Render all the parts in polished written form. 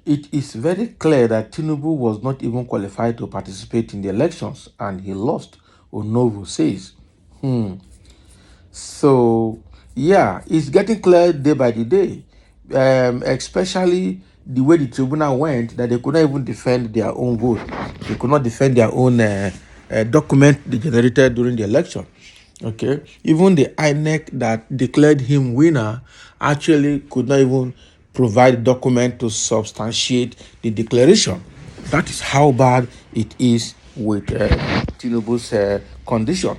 It is very clear that Tinubu was not even qualified to participate in the elections and he lost, Onovo says. So, yeah, it's getting clear day by the day, especially the way the tribunal went, that they could not even defend their own vote. They could not defend their own document they generated during the election. Okay, even the INEC that declared him winner actually could not even provide document to substantiate the declaration. That is how bad it is with Tinubu's condition.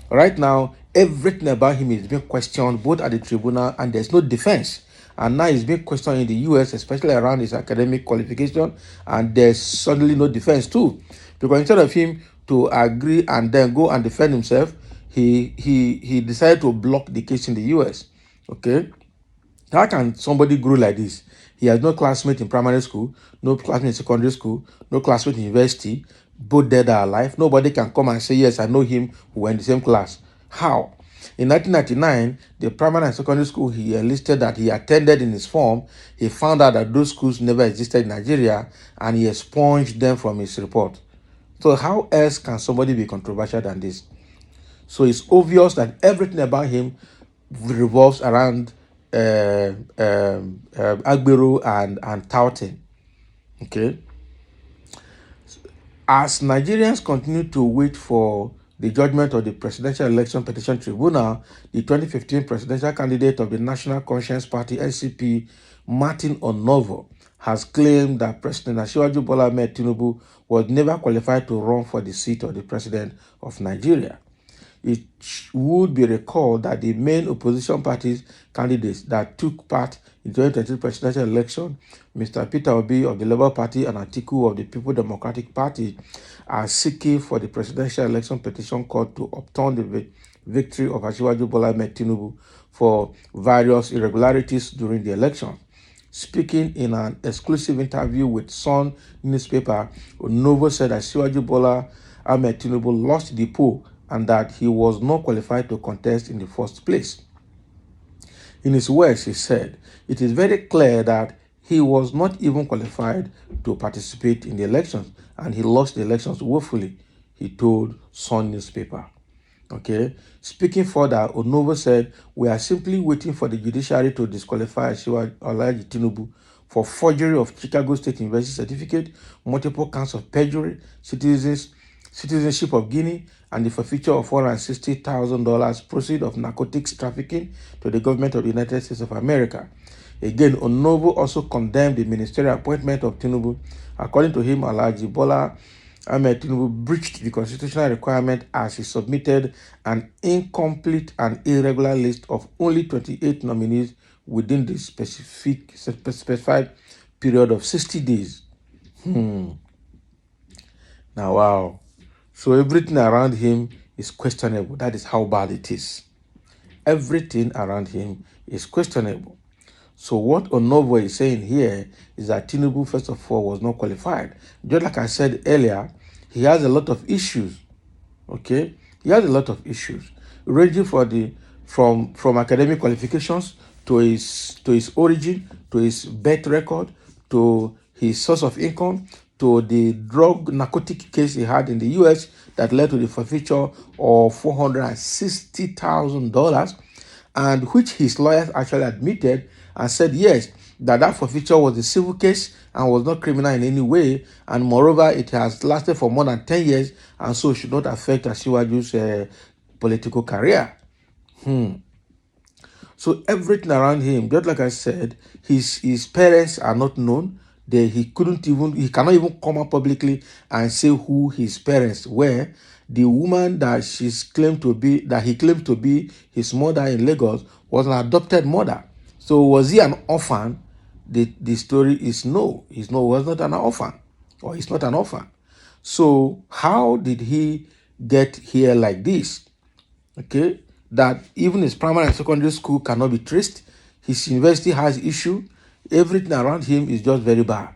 Right now, everything about him is being questioned both at the tribunal and there's no defense. And now he's being questioned in the US, especially around his academic qualification, and there's suddenly no defense too. Because instead of him to agree and then go and defend himself, he decided to block the case in the US. Okay? How can somebody grow like this? He has no classmate in primary school, no classmate in secondary school, no classmate in university, both dead or alive. Nobody can come and say, yes, I know him, we were in the same class. How? In 1999, the primary and secondary school he enlisted that he attended in his form, he found out that those schools never existed in Nigeria and he expunged them from his report. So how else can somebody be controversial than this? So it's obvious that everything about him revolves around Agbero and touting. Okay. As Nigerians continue to wait for the judgment of the Presidential Election Petition Tribunal, the 2015 presidential candidate of the National Conscience Party (NCP), Martin Onovo, has claimed that President Asiwaju Bola Ahmed Tinubu was never qualified to run for the seat of the president of Nigeria. It would be recalled that the main opposition parties candidates that took part in the 2023 presidential election, Mr. Peter Obi of the Labour Party and Atiku of the People Democratic Party, are seeking for the presidential election petition court to upturn the victory of Asiwaju Bola Ahmed Tinubu for various irregularities during the election. Speaking in an exclusive interview with Sun newspaper, Onovo said that Asiwaju Bola Ahmed Tinubu lost the poll and that he was not qualified to contest in the first place. In his words, he said, it is very clear that he was not even qualified to participate in the elections and he lost the elections woefully, he told Sun newspaper. Okay. Speaking further, Onovo said, we are simply waiting for the judiciary to disqualify Asiwaju Tinubu for forgery of Chicago State University certificate, multiple counts of perjury, citizenship of Guinea, and the forfeiture of $460,000 proceeds of narcotics trafficking to the government of the United States of America. Again, Onovo also condemned the ministerial appointment of Tinubu. According to him, Alhaji Bola Ahmed Tinubu breached the constitutional requirement as he submitted an incomplete and irregular list of only 28 nominees within the specified period of 60 days. Now, wow. So everything around him is questionable. That is how bad it is. Everything around him is questionable. So what Onovo is saying here is that Tinubu, first of all, was not qualified. Just like I said earlier, he has a lot of issues. Okay, he has a lot of issues, ranging from academic qualifications to his origin, to his birth record, to his source of income, to the drug narcotic case he had in the US that led to the forfeiture of $460,000, and which his lawyers actually admitted and said yes, that forfeiture was a civil case and was not criminal in any way, and moreover it has lasted for more than 10 years and so should not affect Asiwaju's political career. So everything around him, just like I said, his parents are not known. He cannot even come out publicly and say who his parents were. The woman that he claimed to be his mother in Lagos was an adopted mother. So was he an orphan? The story is no. He was not an orphan, or he's not an orphan. So how did he get here like this? Okay, that even his primary and secondary school cannot be traced. His university has issue. Everything around him is just very bad.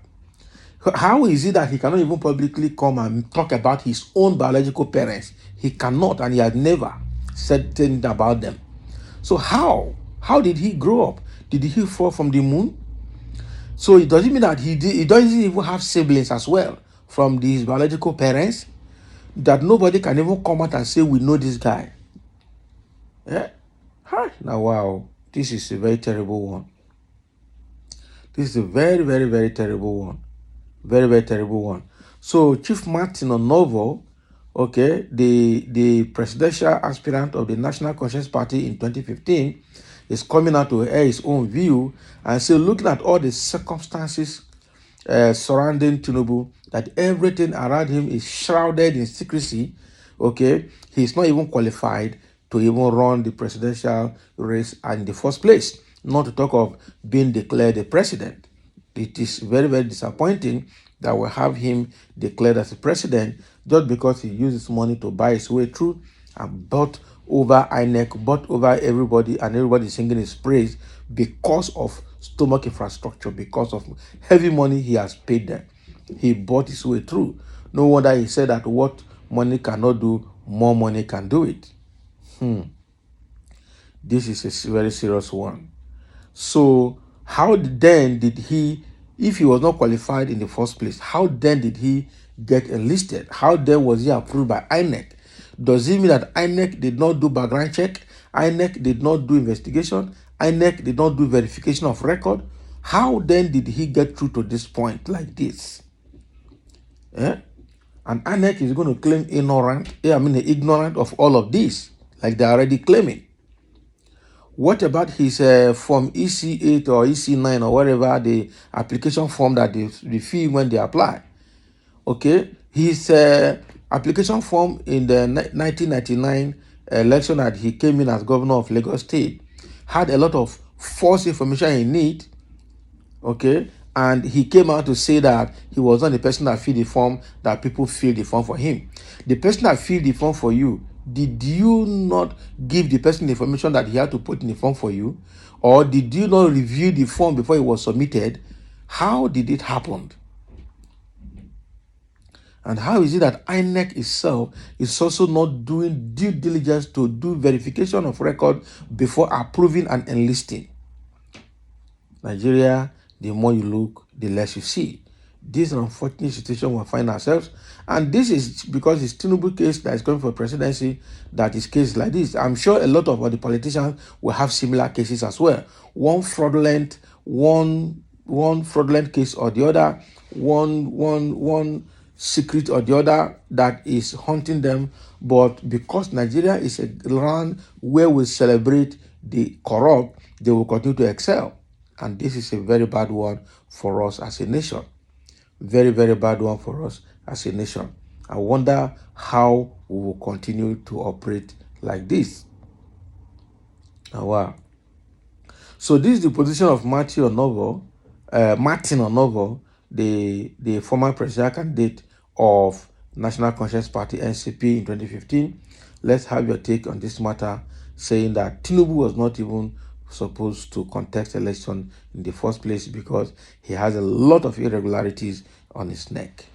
How is it that he cannot even publicly come and talk about his own biological parents? He cannot, and he has never said anything about them. So how did he grow up? Did he fall from the moon? So it doesn't mean that he doesn't even have siblings as well from his biological parents, that nobody can even come out and say we know this guy. Yeah. Hi. Now wow, this is a very terrible one. This is a very, very, very terrible one. Very, very terrible one. So Chief Martin Onovo, okay, the presidential aspirant of the National Conscience Party in 2015, is coming out to air his own view and say, looking at all the circumstances surrounding Tinubu, that everything around him is shrouded in secrecy. Okay, he's not even qualified to even run the presidential race in the first place, not to talk of being declared the president. It is very, very disappointing that we have him declared as a president just because he uses money to buy his way through and bought over INEC, bought over everybody, and everybody singing his praise because of stomach infrastructure, because of heavy money he has paid them. He bought his way through. No wonder he said that what money cannot do, more money can do it. This is a very serious one. So how then did he, if he was not qualified in the first place, how then did he get enlisted? How then was he approved by INEC? Does it mean that INEC did not do background check? INEC did not do investigation? INEC did not do verification of record? How then did he get through to this point like this? Eh? And INEC is going to claim ignorant of all of this, like they're already claiming. What about his form EC8 or EC9 or whatever, the application form that they fill when they apply? Okay, his application form in the 1999 election that he came in as governor of Lagos State had a lot of false information in it. Okay, and he came out to say that he was not the person that filled the form, that people filled the form for him. The person that filled the form for you, did you not give the person the information that he had to put in the form for you? Or did you not review the form before it was submitted? How did it happen? And how is it that INEC itself is also not doing due diligence to do verification of record before approving and enlisting? Nigeria, the more you look, the less you see. This is an unfortunate situation we find ourselves. And this is because it's Tinubu case that is going for presidency, that is case like this. I'm sure a lot of other politicians will have similar cases as well. One fraudulent case or the other, one secret or the other that is haunting them. But because Nigeria is a land where we celebrate the corrupt, they will continue to excel. And this is a very bad one for us as a nation. Very, very bad one for us as a nation. I wonder how we will continue to operate like this. Now, wow. So this is the position of Martin Onovo, the former presidential candidate of National Conscience Party, NCP, in 2015. Let's have your take on this matter, saying that Tinubu was not even supposed to contest election in the first place because he has a lot of irregularities on his neck.